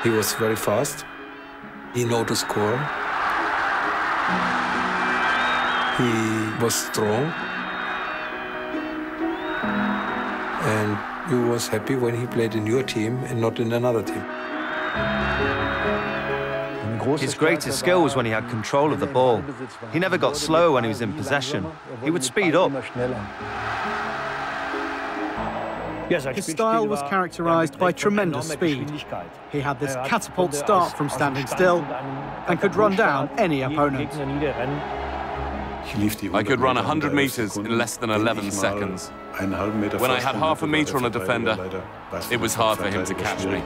He was very fast. He knew to score. He was strong. And you was happy when he played in your team and not in another team. His greatest skill was when he had control of the ball. He never got slow when he was in possession. He would speed up. His style was characterised by tremendous speed. He had this catapult start from standing still and could run down any opponent. I could run 100 metres in less than 11 seconds. When I had half a metre on a defender, it was hard for him to catch me.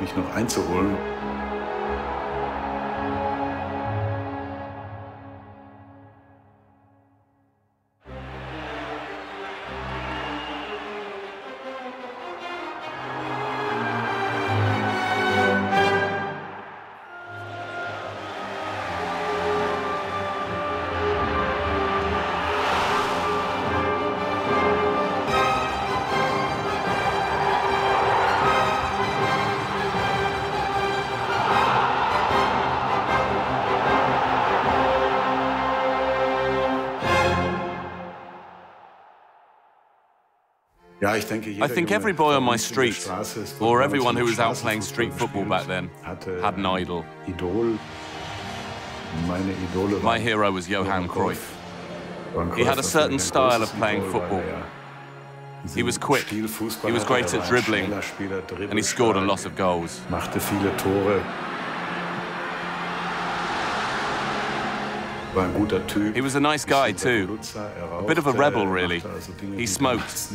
I think every boy on my street, or everyone who was out playing street football back then, had an idol. My hero was Johan Cruyff. He had a certain style of playing football. He was quick, he was great at dribbling, and he scored a lot of goals. He was a nice guy too, a bit of a rebel really. He smoked.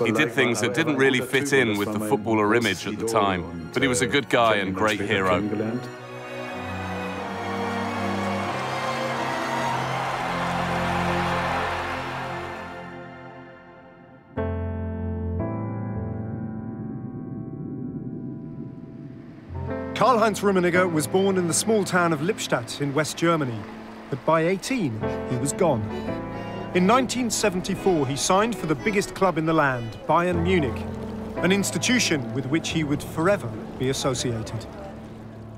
He did things that didn't really fit in with the footballer image at the time, but he was a good guy and great hero. Karl-Heinz Rummenigge was born in the small town of Lippstadt in West Germany, but by 18, he was gone. In 1974, he signed for the biggest club in the land, Bayern Munich, an institution with which he would forever be associated.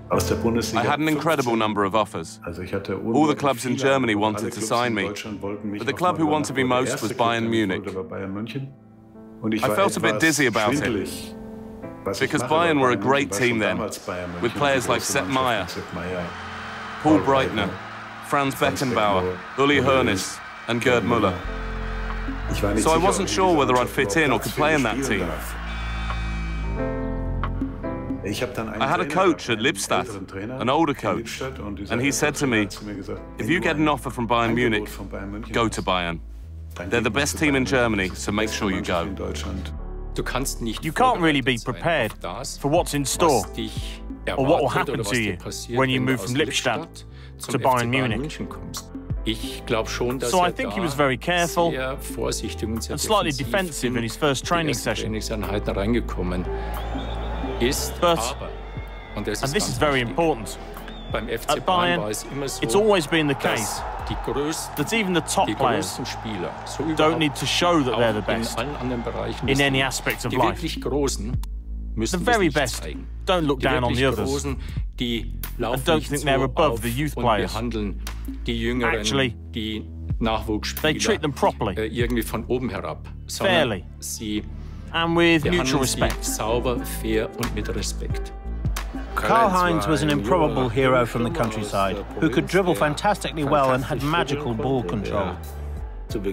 I had an incredible number of offers. All the clubs in Germany wanted to sign me, but the club who wanted me most was Bayern Munich. I felt a bit dizzy about it, because Bayern were a great team then, with players like Sepp Maier, Paul Breitner, Franz Beckenbauer, Uli Hoeneß and Gerd Müller. So I wasn't sure whether I'd fit in or could play in that team. I had a coach at Lippstadt, an older coach, and he said to me, if you get an offer from Bayern Munich, go to Bayern. They're the best team in Germany, so make sure you go. You can't really be prepared for what's in store or what will happen to you when you move from Lippstadt to Bayern Munich. So I think he was very careful and slightly defensive in his first training session. But, and this is very important, at Bayern, it's always been the case that even the top players don't need to show that they're the best in any aspect of life. The very best don't look down on the others and don't think they're above the youth players. Actually, they treat them properly, fairly, and with mutual respect. Karl-Heinz was an improbable hero from the countryside who could dribble fantastically well and had magical ball control.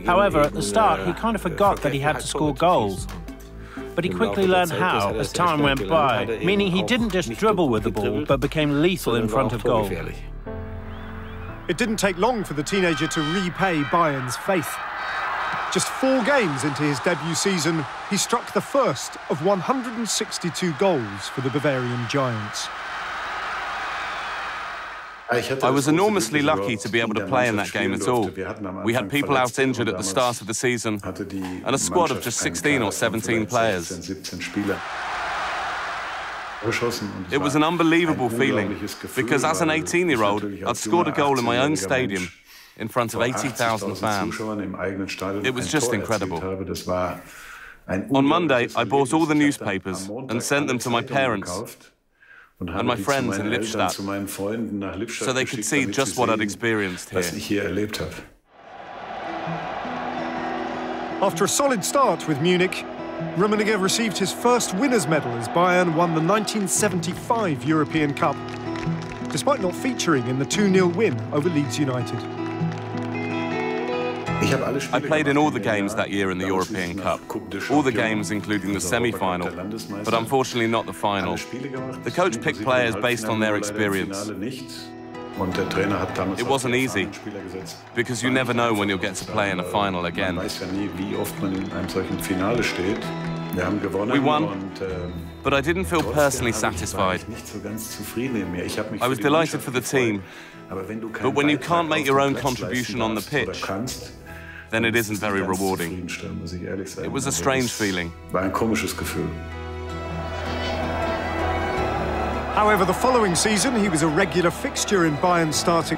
However, at the start, he kind of forgot that he had to score goals. But he quickly learned how as time went by, meaning he didn't just dribble with the ball, but became lethal in front of goal. It didn't take long for the teenager to repay Bayern's faith. Just 4 games into his debut season, he struck the first of 162 goals for the Bavarian Giants. I was enormously lucky to be able to play in that game at all. We had people out injured at the start of the season, and a squad of just 16 or 17 players. It was an unbelievable feeling, because as an 18-year-old, I'd scored a goal in my own stadium in front of 80,000 fans. It was just incredible. On Monday, I bought all the newspapers and sent them to my parents. and my friends in Lippstadt, so they could see just what I'd experienced here. After a solid start with Munich, Rummenigge received his first winner's medal as Bayern won the 1975 European Cup, despite not featuring in the 2-0 win over Leeds United. I played in all the games that year in the European Cup, all the games including the semi-final, but unfortunately not the final. The coach picked players based on their experience. It wasn't easy, because you never know when you'll get to play in a final again. We won, but I didn't feel personally satisfied. I was delighted for the team, but when you can't make your own contribution on the pitch, then it isn't very rewarding. It was a strange feeling. However, the following season, he was a regular fixture in Bayern's starting.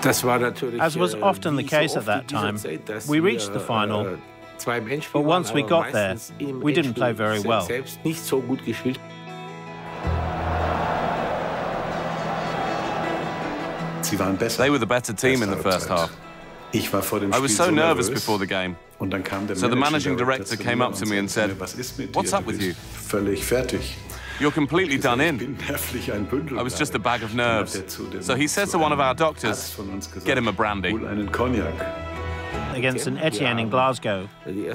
As was often the case at that time, we reached the final, but once we got there, we didn't play very well. They were the better team in the first half. I was so nervous before the game. So the managing director came up to me and said, "What's up with you? You're completely done in." I was just a bag of nerves. So he said to one of our doctors, "Get him a brandy." Against St Etienne in Glasgow,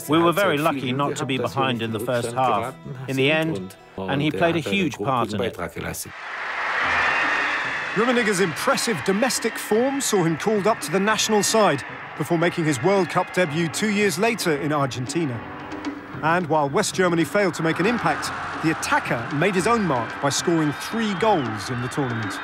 we were very lucky not to be behind in the first half, in the end, and he played a huge part in it. Rummenigge's impressive domestic form saw him called up to the national side before making his World Cup debut 2 years later in Argentina. And while West Germany failed to make an impact, the attacker made his own mark by scoring 3 goals in the tournament.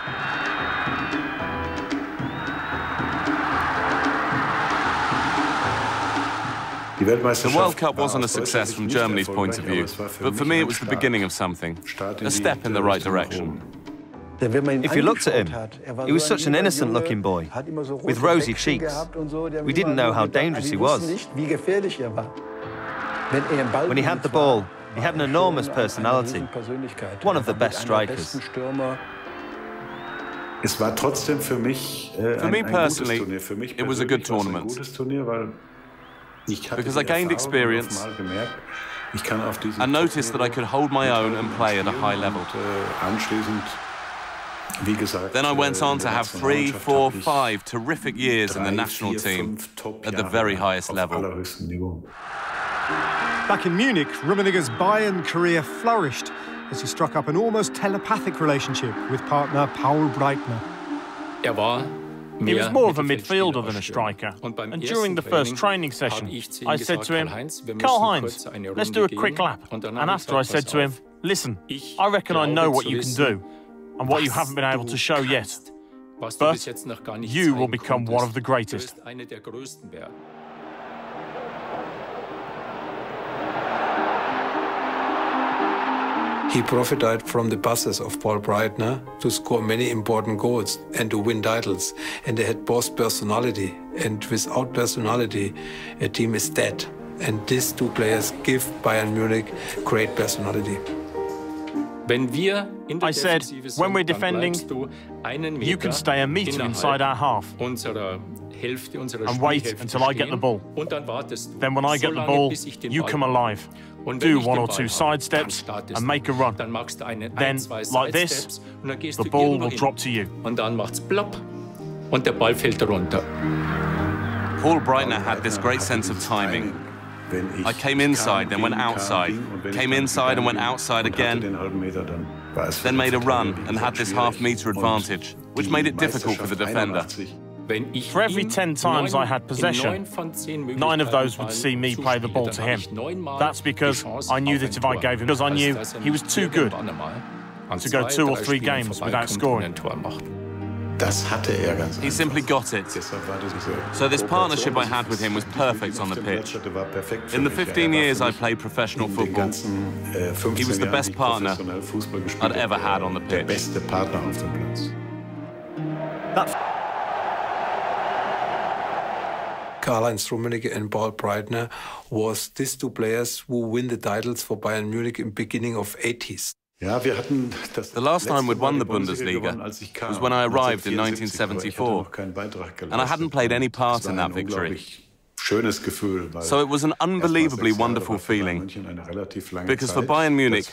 The World Cup wasn't a success from Germany's point of view, but for me it was the beginning of something, a step in the right direction. If you looked at him, he was such an innocent-looking boy, with rosy cheeks. We didn't know how dangerous he was. When he had the ball, he had an enormous personality, one of the best strikers. For me personally, it was a good tournament, because I gained experience and noticed that I could hold my own and play at a high level. Then I went on to have 3, 4, 5 terrific years in the national team at the very highest level. Back in Munich, Rummenigge's Bayern career flourished as he struck up an almost telepathic relationship with partner Paul Breitner. He was more of a midfielder than a striker, and during the first training session, I said to him, "Karl-Heinz, let's do a quick lap." And after I said to him, "Listen, I reckon I know what you can do, and what you haven't been able to show yet. But you will become one of the greatest." He profited from the passes of Paul Breitner to score many important goals and to win titles. And they had both personality. And without personality, a team is dead. And these 2 players give Bayern Munich great personality. I said, when we're defending, you can stay a metre inside our half and wait until I get the ball. Then when I get the ball, you come alive. Do 1 or 2 side steps and make a run. Then, like this, the ball will drop to you. Paul Breitner had this great sense of timing. I came inside, then went outside, came inside and went outside again, then made a run and had this half-metre advantage, which made it difficult for the defender. For every 10 times I had possession, 9 of those would see me play the ball to him. That's because I knew that if I gave him, because I knew he was too good to go 2 or 3 games without scoring. He simply got it. So this partnership I had with him was perfect on the pitch. In the 15 years I played professional football, he was the best partner I'd ever had on the pitch. Karl-Heinz Rummenigge and Paul Breitner was these 2 players who win the titles for Bayern Munich in the beginning of 80s. The last time we'd won the Bundesliga was when I arrived in 1974, and I hadn't played any part in that victory. So it was an unbelievably wonderful feeling, because for Bayern Munich,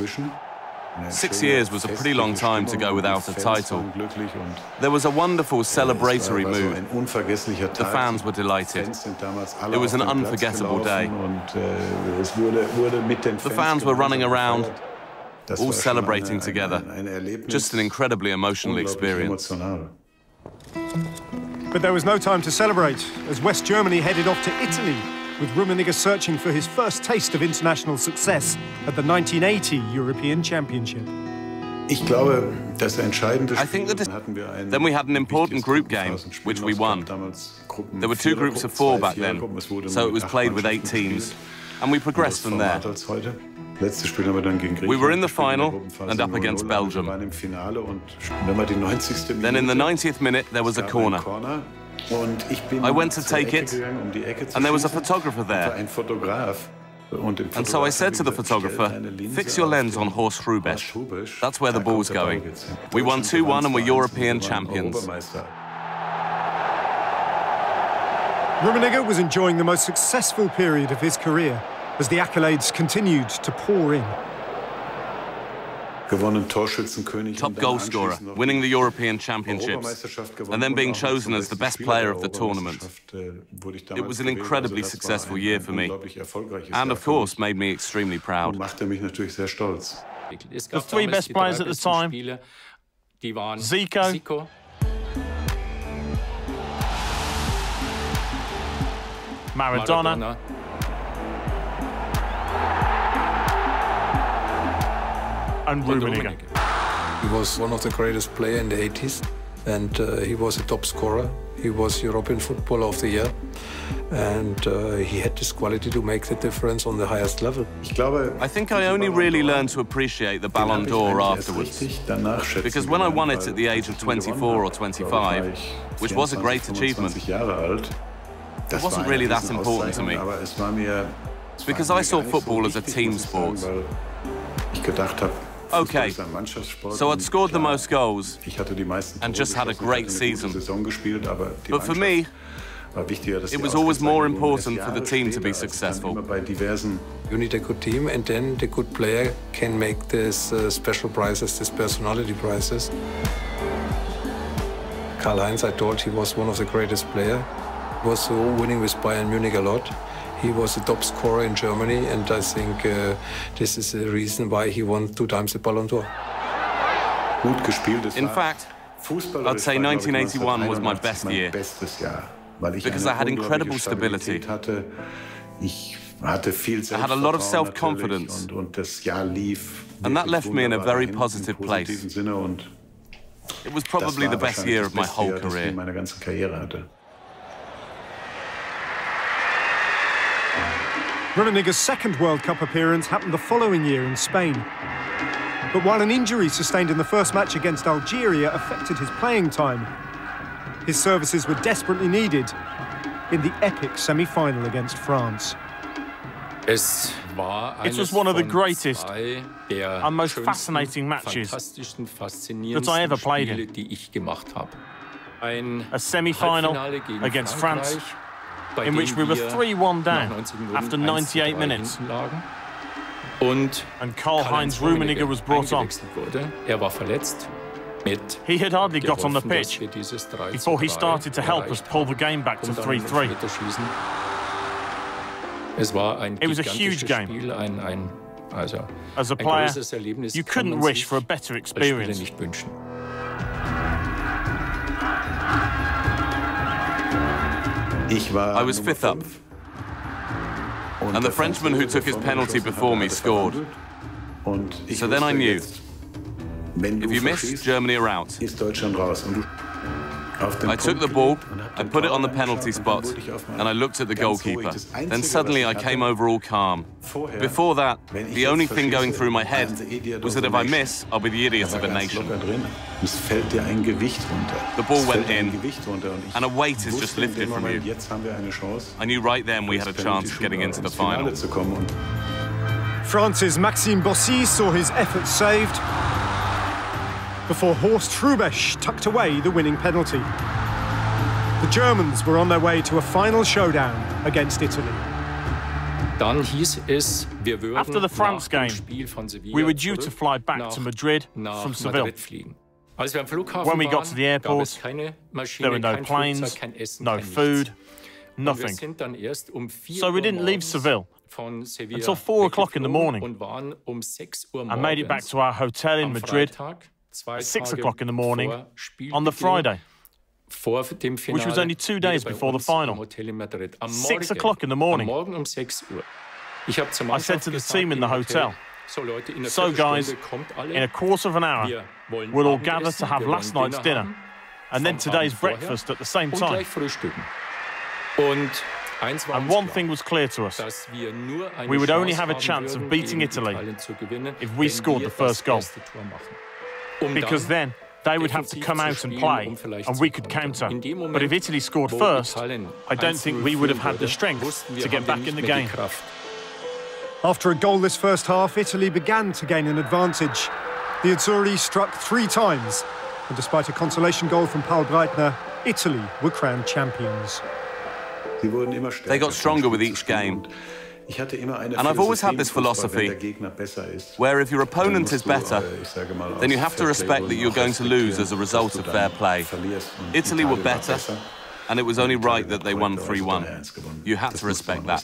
6 years was a pretty long time to go without a title. There was a wonderful celebratory mood. The fans were delighted. It was an unforgettable day. The fans were running around, all celebrating together. Just an incredibly emotional experience. But there was no time to celebrate, as West Germany headed off to Italy, with Rummenigge searching for his first taste of international success at the 1980 European Championship. I think that then we had an important group game, which we won. There were 2 groups of 4 back then, so it was played with 8 teams, and we progressed from there. We were in the final and up against Belgium. Then in the 90th minute, there was a corner. I went to take it, and there was a photographer there. And so I said to the photographer, "Fix your lens on Horst Hrubesch. That's where the ball's going." We won 2-1 and were European champions. Rummenigge was enjoying the most successful period of his career as the accolades continued to pour in. Top goal scorer, winning the European Championships, and then being chosen as the best player of the tournament. It was an incredibly successful year for me, and of course made me extremely proud. The 3 best players at the time: Zico, Maradona, and Rummenigge. He was one of the greatest players in the 80s, and he was a top scorer. He was European Footballer of the Year, and he had this quality to make the difference on the highest level. I think I only really learned to appreciate the Ballon d'Or afterwards, because when I won it at the age of 24 or 25, which was a great achievement, it wasn't really that important to me, because I saw football as a team sport. Okay, so I'd scored the most goals and just had a great season. But for me, it was always more important for the team to be successful. You need a good team, and then the good player can make these special prizes, these personality prizes. Karl-Heinz, I thought he was one of the greatest players. He was winning with Bayern Munich a lot. He was the top scorer in Germany, and I think this is the reason why he won 2 times the Ballon d'Or. In fact, I'd say 1981 was my best year, because I had incredible stability. I had a lot of self-confidence, and that left me in a very positive place. It was probably the best year of my whole career. Rummenigge's second World Cup appearance happened the following year in Spain. But while an injury sustained in the first match against Algeria affected his playing time, his services were desperately needed in the epic semi-final against France. It was one of the greatest and most fascinating matches that I ever played in. A semi-final against France, in which we were 3-1 down after 98 minutes. And Karl-Heinz Rummenigge was brought on. He had hardly got on the pitch before he started to help us pull the game back to 3-3. It was a huge game. As a player, you couldn't wish for a better experience. I was 5th up, and the Frenchman who took his penalty before me scored. So then I knew, if you miss, Germany are out. I took the ball, I put it on the penalty spot, and I looked at the goalkeeper. Then suddenly I came over all calm. Before that, the only thing going through my head was that if I miss, I'll be the idiot of a nation. The ball went in, and a weight is just lifted from you. I knew right then we had a chance of getting into the final. France's Maxime Bossy saw his efforts saved. before Horst Hrubesch tucked away the winning penalty. The Germans were on their way to a final showdown against Italy. After the France game, we were due to fly back to Madrid from Seville. When we got to the airport, there were no planes, no food, nothing. So we didn't leave Seville until 4 o'clock in the morning. I made it back to our hotel in Madrid at 6 o'clock in the morning on the Friday, which was only 2 days before the final. 6 o'clock in the morning. I said to the team in the hotel, "So guys, in a quarter of an hour, we'll all gather to have last night's dinner, and then today's breakfast at the same time." And one thing was clear to us: we would only have a chance of beating Italy if we scored the first goal. Because then they would have to come out and play, and we could counter. But if Italy scored first, I don't think we would have had the strength to get back in the game. After a goalless first half, Italy began to gain an advantage. The Azzurri struck 3 times, and despite a consolation goal from Paul Breitner, Italy were crowned champions. They got stronger with each game. And I've always had this philosophy, where if your opponent is better, then you have to respect that you're going to lose as a result of fair play. Italy were better, and it was only right that they won 3-1. You had to respect that.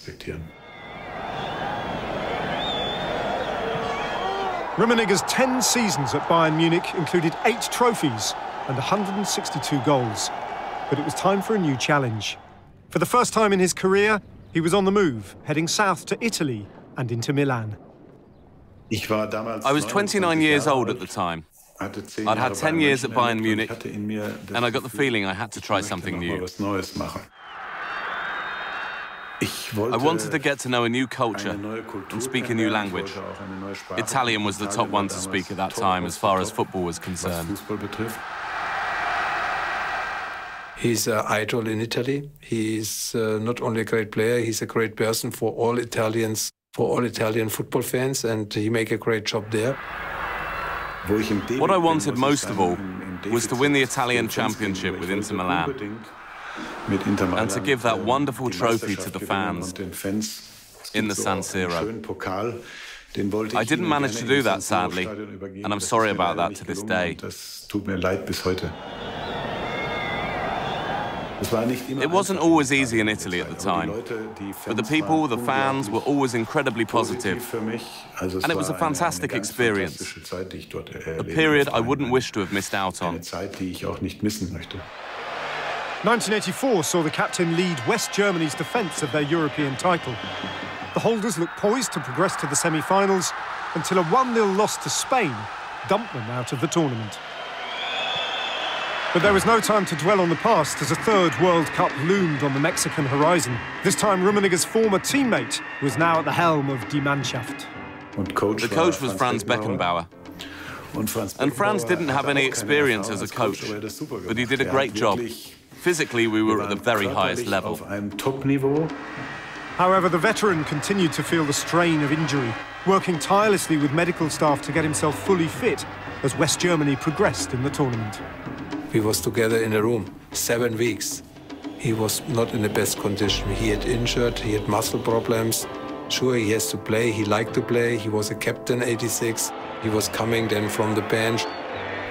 Rummenigge's 10 seasons at Bayern Munich included 8 trophies and 162 goals. But it was time for a new challenge. For the first time in his career, he was on the move, heading south to Italy and into Milan. I was 29 years old at the time. I'd had 10 years at Bayern Munich, and I got the feeling I had to try something new. I wanted to get to know a new culture and speak a new language. Italian was the top one to speak at that time as far as football was concerned. He's an idol in Italy. He's not only a great player, he's a great person for all Italians, for all Italian football fans, and he makes a great job there. What I wanted most of all was to win the Italian Championship with Inter Milan, and to give that wonderful trophy to the fans in the San Siro. I didn't manage to do that, sadly, and I'm sorry about that to this day. It wasn't always easy in Italy at the time, but the people, the fans, were always incredibly positive, and it was a fantastic experience, a period I wouldn't wish to have missed out on. 1984 saw the captain lead West Germany's defence of their European title. The holders looked poised to progress to the semi-finals until a 1-0 loss to Spain dumped them out of the tournament. But there was no time to dwell on the past as a third World Cup loomed on the Mexican horizon. This time Rummenigge's former teammate was now at the helm of Die Mannschaft. The coach was Franz Beckenbauer. And Franz didn't have any experience as a coach, but he did a great job. Physically, we were at the very highest level. However, the veteran continued to feel the strain of injury, working tirelessly with medical staff to get himself fully fit as West Germany progressed in the tournament. We was together in a room, 7 weeks. He was not in the best condition. He had injured, he had muscle problems. Sure, he has to play, he liked to play. He was a captain, 86. He was coming then from the bench,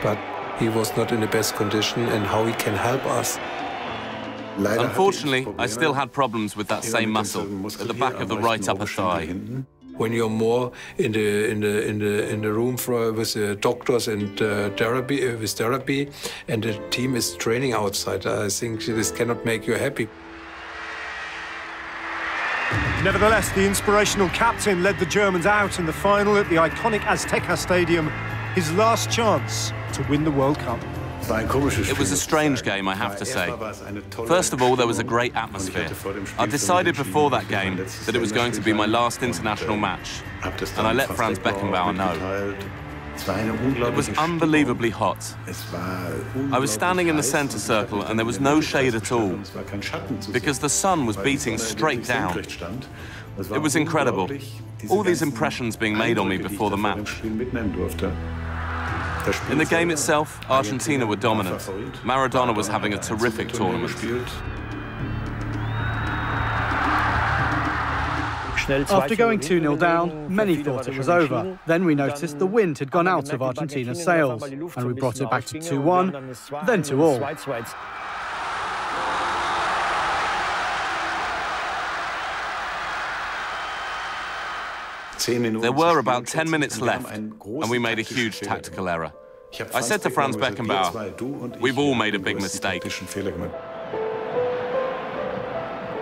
but he was not in the best condition, and how he can help us. Unfortunately, I still had problems with that same muscle at the back of the right upper thigh. When you're more in the room with the doctors and therapy, and the team is training outside, I think this cannot make you happy. Nevertheless, the inspirational captain led the Germans out in the final at the iconic Azteca Stadium, his last chance to win the World Cup. It was a strange game, I have to say. First of all, there was a great atmosphere. I decided before that game that it was going to be my last international match, and I let Franz Beckenbauer know. It was unbelievably hot. I was standing in the centre circle, and there was no shade at all, because the sun was beating straight down. It was incredible. All these impressions being made on me before the match. In the game itself, Argentina were dominant. Maradona was having a terrific tournament. After going 2-0 down, many thought it was over. Then we noticed the wind had gone out of Argentina's sails, and we brought it back to 2-1, then 2-2. There were about 10 minutes left, and we made a huge tactical error. I said to Franz Beckenbauer, we've all made a big mistake.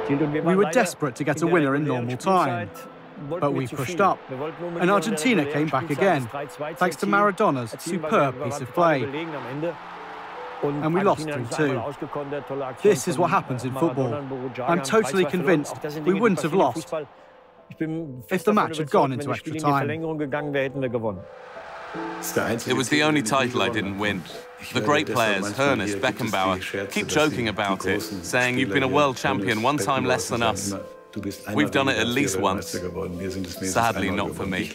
We were desperate to get a winner in normal time, but we pushed up, and Argentina came back again, thanks to Maradona's superb piece of play. And we lost 3-2. This is what happens in football. I'm totally convinced we wouldn't have lost if the match had gone into extra time. It was the only title I didn't win. The great players, Hoeneß, Beckenbauer, keep joking about it, saying you've been a world champion one time less than us. We've done it at least once. Sadly, not for me.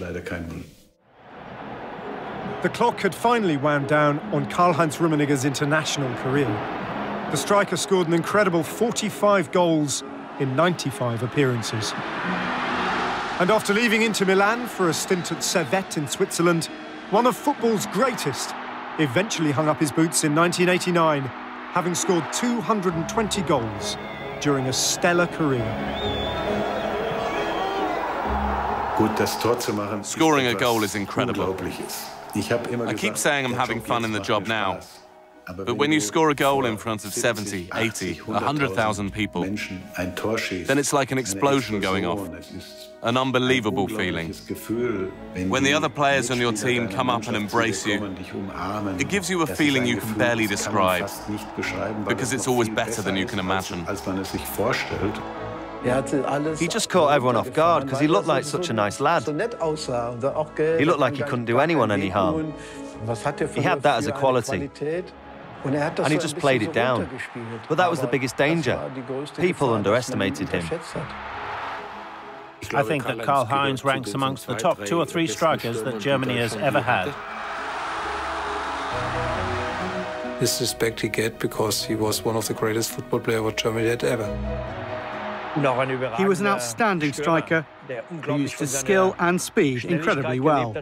The clock had finally wound down on Karl-Heinz Rummenigge's international career. The striker scored an incredible 45 goals in 95 appearances. And after leaving Inter Milan for a stint at Servette in Switzerland, one of football's greatest eventually hung up his boots in 1989, having scored 220 goals during a stellar career. Scoring a goal is incredible. I keep saying I'm having fun in the job now, but when you score a goal in front of 70, 80, 100,000 people, then it's like an explosion going off. An unbelievable feeling. When the other players on your team come up and embrace you, it gives you a feeling you can barely describe, because it's always better than you can imagine. He just caught everyone off guard because he looked like such a nice lad. He looked like he couldn't do anyone any harm. He had that as a quality. And he just played it down. But that was the biggest danger. People underestimated him. I think that Karl-Heinz ranks amongst the top 2 or 3 strikers that Germany has ever had. This respect he get because he was one of the greatest football players what Germany had ever. He was an outstanding striker who used his skill and speed incredibly well.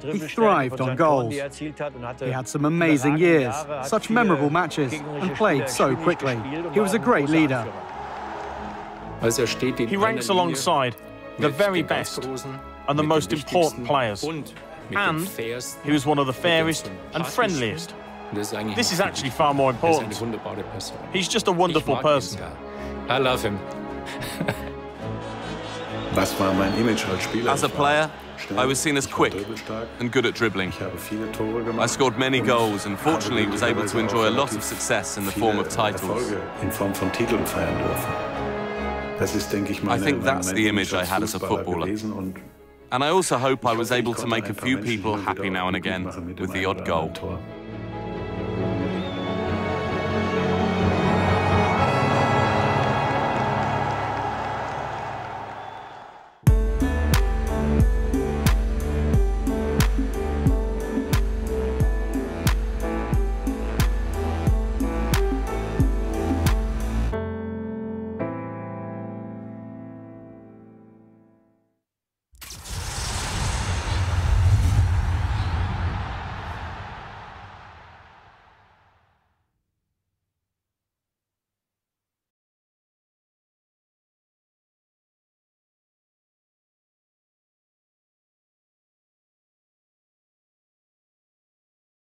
He thrived on goals. He had some amazing years, such memorable matches, and played so quickly. He was a great leader. He ranks alongside the very best and the most important players. And he was one of the fairest and friendliest. This is actually far more important. He's just a wonderful person. I love him. As a player, I was seen as quick and good at dribbling. I scored many goals and fortunately was able to enjoy a lot of success in the form of titles. I think that's the image I had as a footballer. And I also hope I was able to make a few people happy now and again with the odd goal.